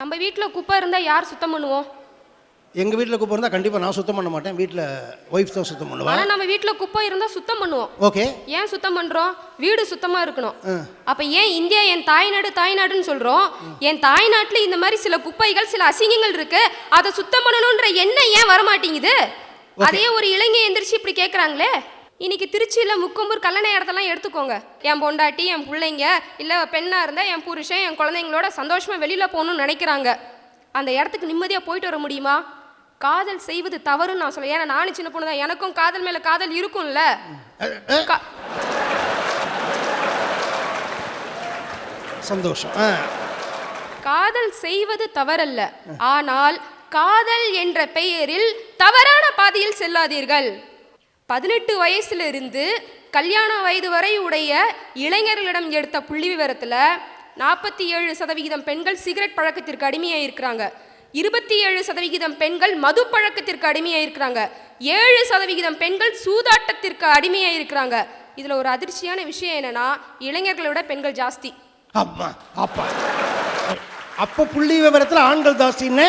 நம்ம வீட்டில் குப்பை இருந்தால் யார் சுத்தம் பண்ணுவோம்? எங்கள் வீட்டில் குப்பை இருந்தால் கண்டிப்பாக நான் சுத்தம் பண்ண மாட்டேன், வீட்டில் ஒய்ஃப் தான் சுத்தம் பண்ணுவேன். ஆனால் நம்ம வீட்டில் குப்பை இருந்தால் சுத்தம் பண்ணுவோம். ஓகே, ஏன் சுத்தம் பண்ணுறோம்? வீடு சுத்தமாக இருக்கணும். அப்போ ஏன் இந்தியா என் தாய்நாடுன்னு சொல்கிறோம்? என் தாய்நாட்டில் இந்த மாதிரி சில குப்பைகள், சில அசிங்கங்கள் இருக்கு, அதை சுத்தம் பண்ணணுன்ற எண்ணம் ஏன் வரமாட்டேங்குது? அதே ஒரு இளைஞர் எந்திரிச்சு இப்படி கேட்குறாங்களே. இன்னைக்கு திருச்சியில் முக்கொம்பூர் கல்லணை இடத்தெல்லாம் எடுத்துக்கோங்க. என் பொண்டாட்டி, என் பிள்ளைங்க, இல்லை பெண்ணாக இருந்தால் என் புருஷன், என் குழந்தைங்களோட சந்தோஷமாக வெளியில் போகணும்னு நினைக்கிறாங்க. அந்த இடத்துக்கு நிம்மதியாக போயிட்டு வர முடியுமா? காதல் செய்வது தவறுன்னு நான் சொல்ல. ஏன்னா நானும் சின்ன பொண்ணு தான், எனக்கும் காதல் மேலே காதல் இருக்கும்ல. சந்தோஷம். காதல் செய்வது தவறல்ல, ஆனால் காதல் என்ற பெயரில் தவறான பாதையில் செல்லாதீர்கள். 18 வயசிலிருந்து கல்யாண வயது வரை உடைய இளைஞர்களிடம் எடுத்த புள்ளி விவரத்தில் 47% பெண்கள் சிகரெட் பழக்கத்திற்கு அடிமையாக இருக்கிறாங்க. 27% பெண்கள் மது பழக்கத்திற்கு அடிமையாக இருக்கிறாங்க. 7% பெண்கள் சூதாட்டத்திற்கு அடிமையாக இருக்கிறாங்க. இதில் ஒரு அதிர்ச்சியான விஷயம் என்னன்னா, இளைஞர்களை விட பெண்கள் ஜாஸ்தி. அப்போ புள்ளி விவரத்தில் ஆண்கள் ஜாஸ்தின்னு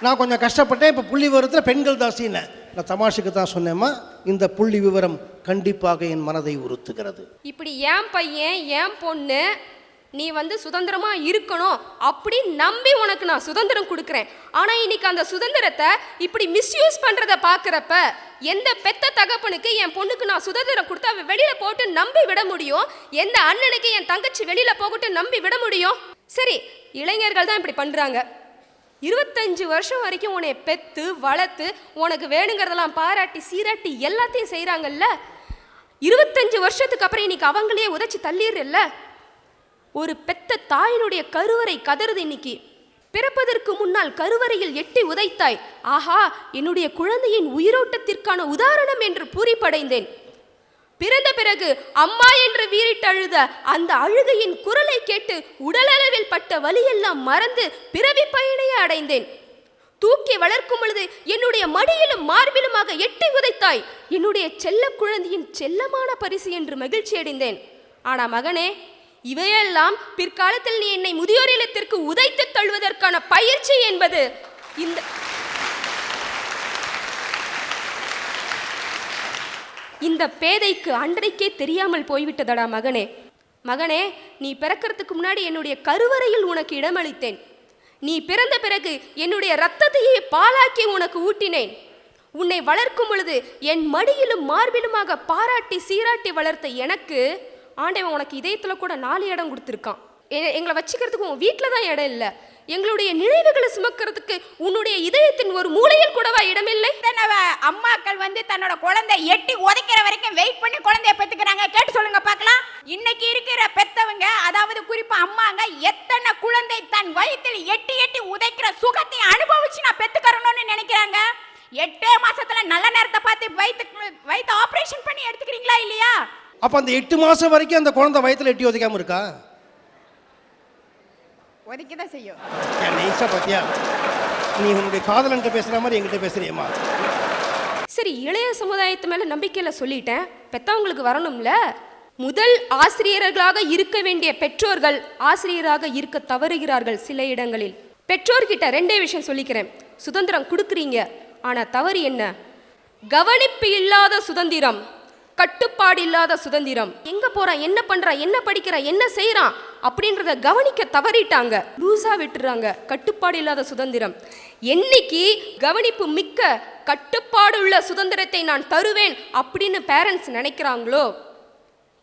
நான் கொஞ்சம் கஷ்டப்பட்டேன். இப்போ புள்ளி விவரத்தில் பெண்கள் ஜாஸ்தின்னு நான் தமாஷுக்கு தான் சொன்னேம்மா. இந்த புள்ளி விவரம் கண்டிப்பாக என் மனதை உறுத்துகிறது. இப்படி என் பையன், என் பொண்ணு, நீ சுதந்திரமா இருக்கணும் அப்படின்னு நம்பி உனக்கு நான் சுதந்திரம் கொடுக்குறேன். ஆனா இன்னைக்கு அந்த சுதந்திரத்தை இப்படி மிஸ்யூஸ் பண்றத பாக்குறப்ப எந்த பெத்த தகப்பனுக்கு என் பொண்ணுக்கு நான் சுதந்திரம் கொடுத்து அவ வெளியில போட்டு நம்பி விட முடியும்? எந்த அண்ணனுக்கு என் தங்கச்சி வெளியில போகட்டு நம்பி விட முடியும்? சரி, இளைஞர்கள் தான் இப்படி பண்றாங்க. 25 வருஷம் வரைக்கும் உன்னை பெத்து வளர்த்து உனக்கு வேணுங்கிறதெல்லாம் பாராட்டி சீராட்டி எல்லாத்தையும் செய்கிறாங்கல்ல. 25 வருஷத்துக்கு அப்புறம் இன்னைக்கு அவங்களே உதைச்சி தள்ளிடுறல்ல. ஒரு பெத்த தாயினுடைய கருவறை கதறுது. இன்னைக்கு பிறப்பதற்கு முன்னால் கருவறையில் எட்டி உதைத்தாய். ஆஹா, என்னுடைய குழந்தையின் உயிரோட்டத்திற்கான உதாரணம் என்று பூரிப்படைந்தேன். பிறந்த பிறகு அம்மா என்று வீறிட்டு அழுத அந்த அழுகையின் குரலை கேட்டு உடலளவில் பட்ட வலியெல்லாம் மறந்து பிறவி பயனையே அடைந்தேன். தூக்கி வளர்க்கும் பொழுது என்னுடைய மடியிலும் மார்பிலுமாக எட்டி உதைத்தாய். என்னுடைய செல்ல குழந்தையின் செல்லமான பரிசு என்று மகிழ்ச்சி அடைந்தேன். ஆனா மகனே, இவையெல்லாம் பிற்காலத்தில் நீ என்னை முதியோர் இல்லத்திற்கு உதைத்து தள்ளுவதற்கான பயிற்சி என்பது இந்த பேதைக்கு அன்றைக்கே தெரியாமல் போய்விட்டதடா மகனே. மகனே, நீ பிறக்கிறதுக்கு முன்னாடி என்னுடைய கருவறையில் உனக்கு இடமளித்தேன். நீ பிறந்த பிறகு என்னுடைய இரத்தத்தையே பாலாக்கி உனக்கு ஊட்டினேன். உன்னை வளர்க்கும் பொழுது என் மடியிலும் மார்பிலுமாக பாராட்டி சீராட்டி வளர்த்த எனக்கு ஆண்டவன் உனக்கு இதயத்தில் கூட 4 இடம் கொடுத்துருக்கான். எங்களை வச்சுக்கிறதுக்கு உன் வீட்டில் தான் இடம் இல்லை. எங்களுடைய நினைவுகளை சுமக்கிறதுக்கு உன்னுடைய இதயத்தின் ஒரு மூலையில் கூடவா இடமில்லை? அம்மாக்கள் தன்னோட குழந்தை எட்டி உதைக்கிற வரைக்கும் வெயிட் பண்ணி குழந்தைய பெத்துக்கிறாங்க. கேட்டு சொல்லுங்க பார்க்கலாம். இன்னைக்கு இருக்கிற பெத்தவங்க, அதாவது குறிப்பா அம்மாங்க, எத்தனை குழந்தை தன் வயிற்றில் எட்டி எட்டி உதைக்கிற சுகத்தை அனுபவிச்சு நான் பெத்துக்கிறணும்னு நினைக்கிறாங்க. 8 மாசத்துல நல்ல நேரத்தை பார்த்து வயிற்று ஆபரேஷன் பண்ணி எடுத்துக்கிறீங்களா இல்லையா? அப்ப அந்த 8 மாசம் வரைக்கும் அந்த குழந்தை வயிற்றுல எட்டி உதைக்காம இருக்கா? ஒதுக்கிதான் செய்யும். நைஸா பாத்தியா, நீ உன்னுடைய காதலன்ட்ட பேசுற மாதிரி என்கிட்ட பேசுறியம்மா. சரி, இளைய சமுதாயத்து மேல நம்பிக்கையில சொல்லிட்டேன், பெத்தவங்களுக்கு வரணும்ல. முதல் ஆசிரியர்களாக இருக்க வேண்டிய பெற்றோர்கள் ஆசிரியராக இருக்க தவறுகிறார்கள் சில இடங்களில். பெற்றோர்கிட்ட 2 விஷயம் சொல்லிக்கிறேன். சுதந்திரம் கொடுக்குறீங்க, ஆனா தவறு என்ன? கவனிப்பு இல்லாத சுதந்திரம், கட்டுப்பாடு இல்லாத சுதந்திரம். எங்க போறான், என்ன பண்றான், என்ன படிக்கிறான், என்ன செய்யறான் அப்படின்றத கவனிக்க தவறிட்டாங்க, லூசா விட்டுறாங்க. கட்டுப்பாடு இல்லாத சுதந்திரம். என்னைக்கு கவனிப்பு மிக்க கட்டுப்பாடு உள்ள சுதந்திரத்தை நான் தருவேன் அப்படின்னு பேரண்ட்ஸ் நினைக்கிறாங்களோ,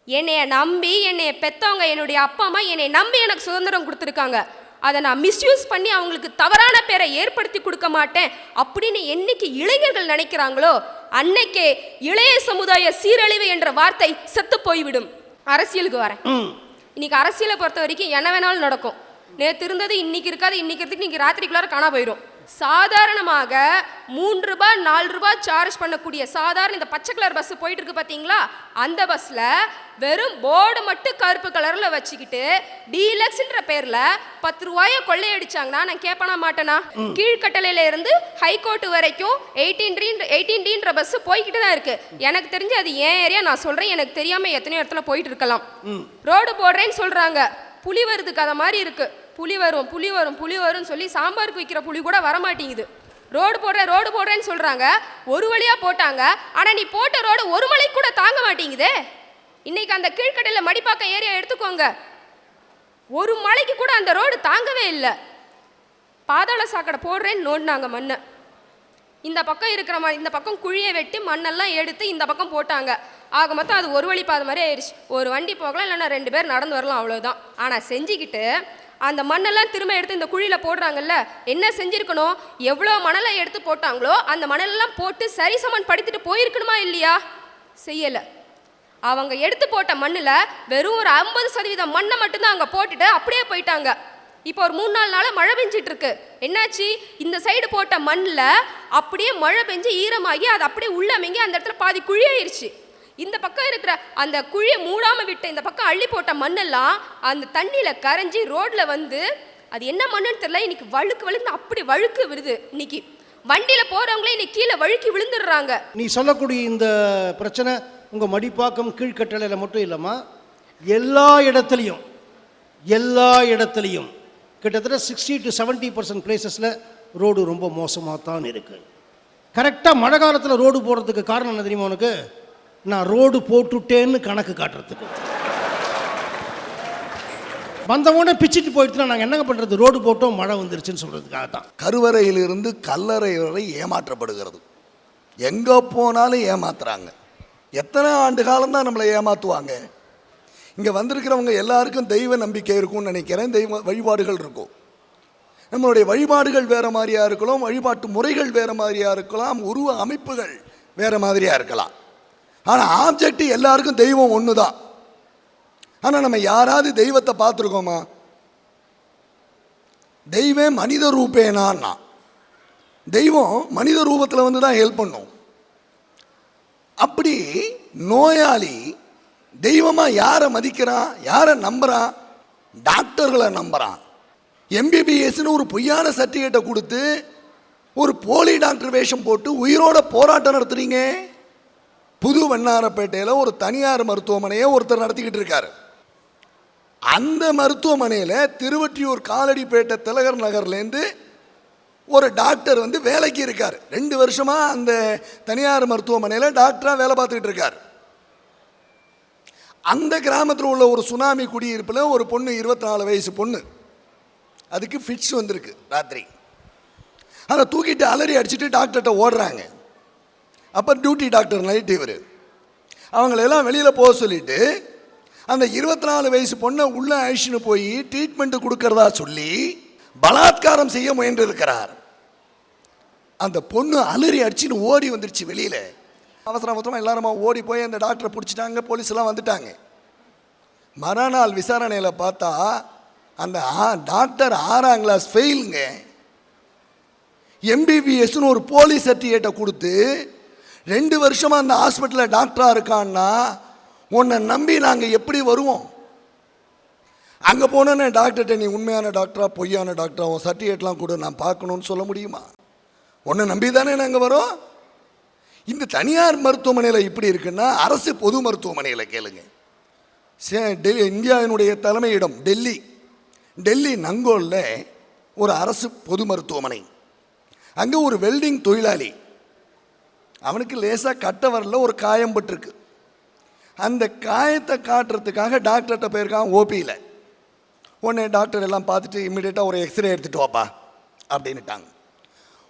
என்னைய நம்பி என்னைய பெத்தவங்க, என்னுடைய அப்பா அம்மா என்னை நம்பி எனக்கு சுதந்திரம் கொடுத்துருக்காங்க, அதை நான் மிஸ்யூஸ் பண்ணி அவங்களுக்கு தவறான பேரை ஏற்படுத்தி கொடுக்க மாட்டேன் அப்படின்னு என்னைக்கு இளைஞர்கள் நினைக்கிறாங்களோ, அன்னைக்கே இளைய சமுதாய சீரழிவு என்ற வார்த்தை செத்து போய்விடும். அரசியலுக்கு வரேன். இன்னைக்கு அரசியலை பொறுத்த வரைக்கும் என்ன வேணாலும் நடக்கும். நேற்று இருந்தது இன்னைக்கு இருக்காது, இன்னைக்கு இருக்கு இன்னைக்கு ராத்திரிக்குள்ளார காணா போயிடும். சாதாரணமாக 3 ரூபாய் 4 ரூபாய் சார்ஜ் பண்ணக்கூடிய சாதாரண இந்த பச்சை கலர் பஸ் போயிட்டு இருக்கு பார்த்தீங்களா, அந்த பஸ்ல வெறும் போர்டு மட்டும் கருப்பு கலர்ல வச்சுக்கிட்டு டீலக்ஸ்ன்ற பேர்ல 10 ரூபாயை கொள்ளையடிச்சாங்கன்னா நான் கேட்பனா மாட்டேனா? கீழ்கட்டளையில இருந்து ஹைகோர்ட் வரைக்கும் 18D பஸ் போய்கிட்டு தான் இருக்கு. எனக்கு தெரிஞ்சு அது ஏன் ஏரியா, நான் சொல்றேன், எனக்கு தெரியாம எத்தனையோ இடத்துல போயிட்டு இருக்கலாம். ரோடு போடுறேன்னு சொல்றாங்க, புலி வருது கதை மாதிரி இருக்கு. புலி வரும் புலி வரும் புலி வரும்னு சொல்லி சாம்பாருக்கு வைக்கிற புலி கூட வரமாட்டேங்குது. ரோடு போடுறேன்னு சொல்கிறாங்க. ஒரு வழியாக போட்டாங்க. ஆனால் நீ போட்ட ரோடு ஒரு மலை கூட தாங்க மாட்டேங்குதே. இன்னைக்கு அந்த கீழ்கடையில் மடிப்பாக்கம் ஏரியா எடுத்துக்கோங்க, ஒரு மலைக்கு கூட அந்த ரோடு தாங்கவே இல்லை. பாதாள சாக்கடை போடுறேன்னு நோண்டினாங்க மண்ணை. இந்த பக்கம் இருக்கிற இந்த பக்கம் குழியை வெட்டி மண்ணெல்லாம் எடுத்து இந்த பக்கம் போட்டாங்க. ஆக மொத்தம் அது ஒரு வழி பாதை மாதிரி ஆயிடுச்சு. ஒரு வண்டி போகலாம், இல்லைன்னா 2 பேர் நடந்து வரலாம், அவ்வளோதான். ஆனால் செஞ்சுக்கிட்டு அந்த மண்ணெல்லாம் திரும்ப எடுத்து இந்த குழியில் போடுறாங்கல்ல, என்ன செஞ்சுருக்கணும்? எவ்வளோ மணலை எடுத்து போட்டாங்களோ அந்த மணலெல்லாம் போட்டு சரி சமன் படுத்திட்டு போயிருக்கணுமா இல்லையா? செய்யலை. அவங்க எடுத்து போட்ட மண்ணில் வெறும் ஒரு 50% மண்ணை மட்டும்தான் அங்கே போட்டுட்டு அப்படியே போயிட்டாங்க. இப்போ ஒரு 3-4 நாளாக மழை பெஞ்சிட்டு இருக்கு. என்னாச்சு? இந்த சைடு போட்ட மண்ணில் அப்படியே மழை பெஞ்சு ஈரமாகி அது அப்படியே உள்ளமைங்கி அந்த இடத்துல பாதி குழியாயிருச்சு. இந்த பக்கம் இருக்கிற அந்த குழியை மூடாமல் விட்ட இந்த பக்கம் அள்ளி போட்ட மண்ணெல்லாம் அந்த தண்ணியில் கரைஞ்சி ரோட்டில் வந்து அது என்ன மண்ணுன்னு தெரியல. இன்னைக்கு வழுக்கு அப்படி வழுக்கு விடுது. இன்னைக்கு வண்டியில் போகிறவங்களே இன்னைக்கு கீழே வழுக்கி விழுந்துடுறாங்க. நீ சொல்லக்கூடிய இந்த பிரச்சனை உங்கள் மடிப்பாக்கம் கீழ்கட்டளையில் மட்டும் இல்லைம்மா, எல்லா இடத்துலையும் கிட்டத்தட்ட 60 to 70% பிளேசஸில் ரோடு ரொம்ப மோசமாக தான் இருக்குது. கரெக்டாக மழை காலத்தில் ரோடு போடுறதுக்கு காரணம் என்ன தெரியுமா உனக்கு? நான் ரோடு போட்டுட்டேன்னு கணக்கு காட்டுறதுக்கு. வந்தவொடனே பிச்சுட்டு போயிடுச்சுன்னா நாங்கள் என்னங்க பண்ணுறது? ரோடு போட்டோம் மழை வந்துருச்சுன்னு சொல்கிறதுக்காக தான். கருவறையிலிருந்து கல்லறை வரை ஏமாற்றப்படுகிறது. எங்கே போனாலும் ஏமாத்துறாங்க. எத்தனை ஆண்டு காலம்தான் நம்மளை ஏமாற்றுவாங்க? இங்கே வந்திருக்கிறவங்க எல்லாருக்கும் தெய்வ நம்பிக்கை இருக்கும்னு நினைக்கிறேன். தெய்வ வழிபாடுகள் இருக்கும். நம்மளுடைய வழிபாடுகள் வேறு மாதிரியாக இருக்கலாம், வழிபாட்டு முறைகள் வேறு மாதிரியாக இருக்கலாம், உருவ அமைப்புகள் வேறு மாதிரியாக இருக்கலாம். ஆனால் ஆப்ஜெக்ட் எல்லாருக்கும் தெய்வம் ஒன்று தான். ஆனால் நம்ம யாராவது தெய்வத்தை பார்த்துருக்கோமா? தெய்வம் மனித ரூபேனான்னா, தெய்வம் மனித ரூபத்தில் வந்து தான் ஹெல்ப் பண்ணும். அப்படி நோயாளி தெய்வமாக யாரை மதிக்கிறான், யாரை நம்புகிறான்? டாக்டர்களை நம்புகிறான். எம்பிபிஎஸ்ன்னு ஒரு பொய்யான சர்டிஃபிகேட்டை கொடுத்து ஒரு போலி டாக்டர் வேஷம் போட்டு உயிரோட போராட்டம் நடத்துறீங்க. புது வண்ணாரப்பேட்டையில் ஒரு தனியார் மருத்துவமனையை ஒருத்தர் நடத்திக்கிட்டு இருக்காரு. அந்த மருத்துவமனையில் திருவொற்றியூர் காலடிப்பேட்டை திலகர் நகர்லேருந்து ஒரு டாக்டர் வந்து வேலைக்கு இருக்கார். 2 வருஷமாக அந்த தனியார் மருத்துவமனையில் டாக்டராக வேலை பார்த்துக்கிட்டு இருக்கார். அந்த கிராமத்தில் உள்ள ஒரு சுனாமி குடியிருப்பில் ஒரு பொண்ணு, 24 வயசு பொண்ணு, அதுக்கு ஃபிட்ஸ் வந்திருக்கு ராத்திரி. அதை தூக்கிட்டு அலறி அடிச்சுட்டு டாக்டர்கிட்ட ஓடுறாங்க. அப்போ டியூட்டி டாக்டர் நைட்டு இவர். அவங்களெல்லாம் வெளியில் போக சொல்லிவிட்டு அந்த 24 வயசு பொண்ணை உள்ளே அழிச்சுன்னு போய் ட்ரீட்மெண்ட்டு கொடுக்கறதா சொல்லி பலாத்காரம் செய்ய முயன்றிருக்கிறார். அந்த பொண்ணு அலறி அடிச்சுன்னு ஓடி வந்துருச்சு வெளியில். அவசரமாக எல்லாருமா ஓடி போய் அந்த டாக்டரை பிடிச்சிட்டாங்க. போலீஸ்லாம் வந்துட்டாங்க. மறுநாள் விசாரணையில் பார்த்தா அந்த டாக்டர் 6ஆம் கிளாஸ் ஃபெயிலுங்க. எம்பிபிஎஸ்ன்னு ஒரு போலீஸ் சர்டிஃபிகேட்டை கொடுத்து 2 வருஷமாக அந்த ஹாஸ்பிட்டலில் டாக்டராக இருக்கான்னா உன்னை நம்பி நாங்கள் எப்படி வருவோம்? அங்கே போனோன்னே டாக்டர்கிட்ட நீ உண்மையான டாக்டரா பொய்யான டாக்டரா, உன் சர்டிஃபிகேட்லாம் கூட நான் பார்க்கணுன்னு சொல்ல முடியுமா? உன்னை நம்பி தானே நாங்கள் வரோம். இந்த தனியார் மருத்துவமனையில் இப்படி இருக்குன்னா அரசு பொது மருத்துவமனையில் கேளுங்க. டெல்லி இந்தியாவினுடைய தலைமையிடம் டெல்லி நங்கோலில் ஒரு அரசு பொது மருத்துவமனை. அங்கே ஒரு வெல்டிங் தொழிலாளி, அவனுக்கு லேசாக கட்ட வரல, ஒரு காயம் பட்டிருக்கு. அந்த காயத்தை காட்டுறதுக்காக டாக்டர்கிட்ட போயிருக்கான் ஓபியில். உடனே டாக்டர் எல்லாம் பார்த்துட்டு இம்மிடியேட்டாக ஒரு எக்ஸ்ரே எடுத்துகிட்டு வாப்பா அப்படின்ட்டாங்க.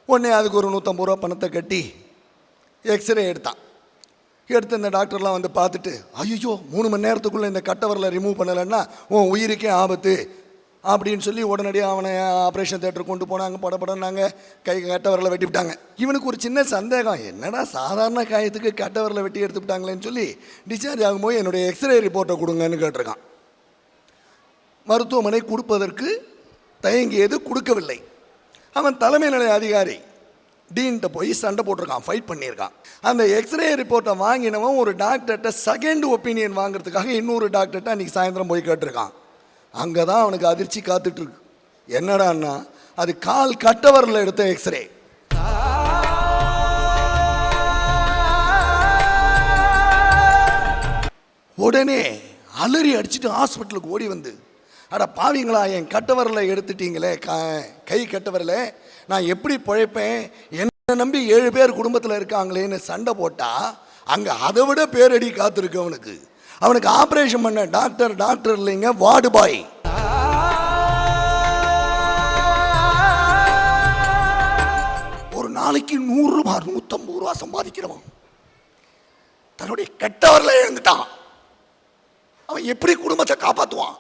உடனே அதுக்கு ஒரு 150 ரூபா பணத்தை கட்டி எக்ஸ்ரே எடுத்தான். எடுத்து இந்த டாக்டர்லாம் வந்து பார்த்துட்டு, ஐயோ 3 மணி நேரத்துக்குள்ளே இந்த கட்டவரில் ரிமூவ் பண்ணலைன்னா உன் உயிருக்கே ஆபத்து அப்படின்னு சொல்லி உடனடியாக அவனை ஆப்ரேஷன் தேட்டருக்கு கொண்டு போனாங்க. படப்படனாங்க, கட்டவரில் வெட்டி விட்டாங்க. இவனுக்கு ஒரு சின்ன சந்தேகம், என்னடா சாதாரண காயத்துக்கு கட்டவரில் வெட்டி எடுத்துவிட்டாங்களேன்னு சொல்லி டிஸ்சார்ஜ் ஆகும்போது என்னுடைய எக்ஸ்ரே ரிப்போர்ட்டை கொடுங்கன்னு கேட்டிருக்கான். மருத்துவமனை கொடுப்பதற்கு தயங்கியது, கொடுக்கவில்லை. அவன் தலைமை நிலைய அதிகாரி டீன்கிட்ட போய் சண்டை போட்டிருக்கான், ஃபைட் பண்ணியிருக்கான். அந்த எக்ஸ்ரே ரிப்போர்ட்டை வாங்கினவன் ஒரு டாக்டர்கிட்ட செகண்ட் ஒப்பீனியன் வாங்குறதுக்காக இன்னொரு டாக்டர்கிட்ட அன்றைக்கி சாயந்தரம் போய் கேட்டிருக்கான். அங்கே தான் அவனுக்கு அதிர்ச்சி காத்துட்ருக்கு. என்னடான்னா அது கால் கட்டவரில் எடுத்த எக்ஸ்ரே. உடனே அலறி அடிச்சுட்டு ஹாஸ்பிட்டலுக்கு ஓடி வந்து அட பாவிங்களா, என் கட்டவரலை எடுத்துட்டீங்களே, கை கட்டவரலை, நான் எப்படி பிழைப்பேன், என்னை நம்பி 7 பேர் குடும்பத்தில் இருக்காங்களேன்னு சண்டை போட்டா அங்கே அதை விட பேரடி காத்திருக்கு அவனுக்கு. அவனுக்கு ஆப்ரேஷன் பண்ண டாக்டர் இல்லைங்க, வார்டு பாய். ஒரு நாளைக்கு 100 ரூபாய் 150 ரூபா சம்பாதிக்கிறவன் தன்னுடைய கெட்டவரில் எழுந்துட்டான். அவன் எப்படி குடும்பத்தை காப்பாற்றுவான்?